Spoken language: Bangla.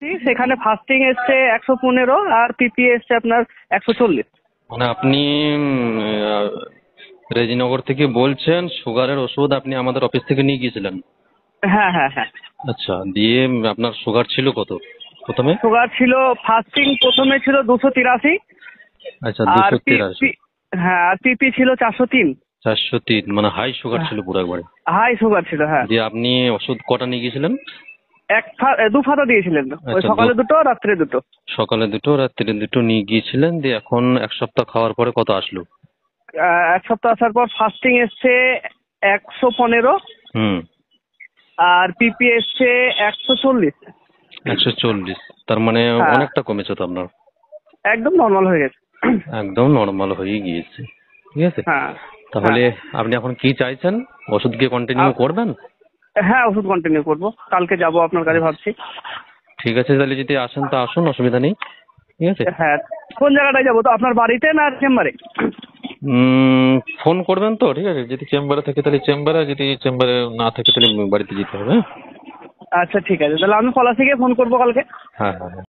সেখানে ফাস্টিং এসছে 115 আর পিপি এসছে আপনার 140। মানে আপনি রেজিনগর থেকে বলছেন সুগারের ওষুধ আপনি আমাদের অফিস থেকে নিয়ে গিয়েছিলেন? হ্যাঁ হ্যাঁ হ্যাঁ। আচ্ছা, দিয়ে আপনার সুগার ছিল কত প্রথমে? সুগার ছিল ফাস্টিং প্রথমে ছিল 283। আচ্ছা, আর 283। হ্যাঁ, আর পিপি ছিল 403। 403, মানে হাই সুগার ছিল পুরো একবারে। হাই সুগার ছিল, হ্যাঁ। দিয়ে আপনি ওষুধ কটা নিয়ে গিয়েছিলেন? দু ফাতা দিয়েছিলেন, ওই আচ্ছা, সকালে দুটো রাত্রে দুটো। সকালে দুটো রাত্রে দুটো নিয়ে গিয়েছিলেন, দিয়ে এখন এক সপ্তাহ খাওয়ার পরে কত আসলো? এক সপ্তাহ আসার পর ফাস্টিং এসছে 115। হুম। আর পিপি এসছে 140। 140, তার মানে হ্যাঁ, অনেকটা কমেছে তো আপনার। একদম নর্মাল হয়ে গেছে। একদম নর্মাল হয়ে গিয়েছে। ঠিক আছে, হ্যাঁ তাহলে আপনি এখন কি চাইছেন? ওষুধ কি কন্টিনিউ করবেন? হ্যাঁ, ওষুধ কন্টিনিউ করবো, কালকে যাবো আপনার কাছে ভাবছি। ঠিক আছে, তাহলে যদি আসেন তা আসুন, অসুবিধা নেই। ঠিক আছে। হ্যাঁ, কোন জায়গাটায় যাবো, তো আপনার বাড়িতে না চেম্বারে? ফোন করবেন তো, ঠিক আছে? যদি চেম্বারে থাকে তাহলে চেম্বারে, যদি চেম্বারে না থাকে তাহলে বাড়িতে যেতে হবে। আচ্ছা ঠিক আছে, তাহলে আমি পলাশিকে ফোন করবো কালকে। হ্যাঁ হ্যাঁ হ্যাঁ।